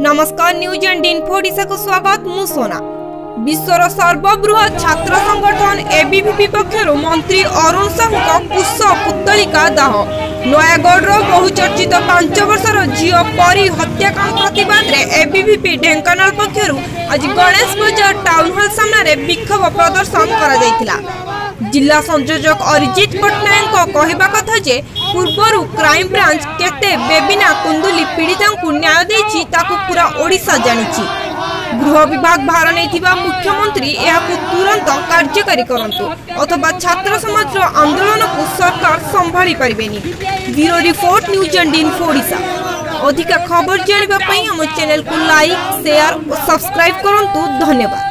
नमस्कार news and info Odisha को स्वागत मु सोना। विश्वर सर्वबृहत छात्र संगठन एबीवीपी पक्षर मंत्री अरुण साहू पुष्प पुतलिका दाह। नयागढ़ बहुचर्चित 5 वर्षर झील परी हत्याकांड प्रतिवाद रे एबीवीपी ढेंकानाल पक्षर आज गणेश बजार टाउन हॉल सामने विक्षोभ प्रदर्शन करा जायतिला। जिला संयोजक अरिजित पट्टनायक कहवा कथा जे पूर्वर क्राइम ब्रांच केते बेबिना कुंदुली पीड़िता को न्याय देछि ताकु पूरा ओडिशा जानिछि। गृह विभाग भार नैथिबा मुख्यमंत्री एहाकु तुरंत कार्यकारी करंतु अथवा छात्र समाज आंदोलन को सरकार संभाली परिबेनी। Bureau report news and info Odisha. अधिक खबर जानिबा पई हम चैनल को लाइक शेयर और सब्सक्राइब करंतु। धन्यवाद।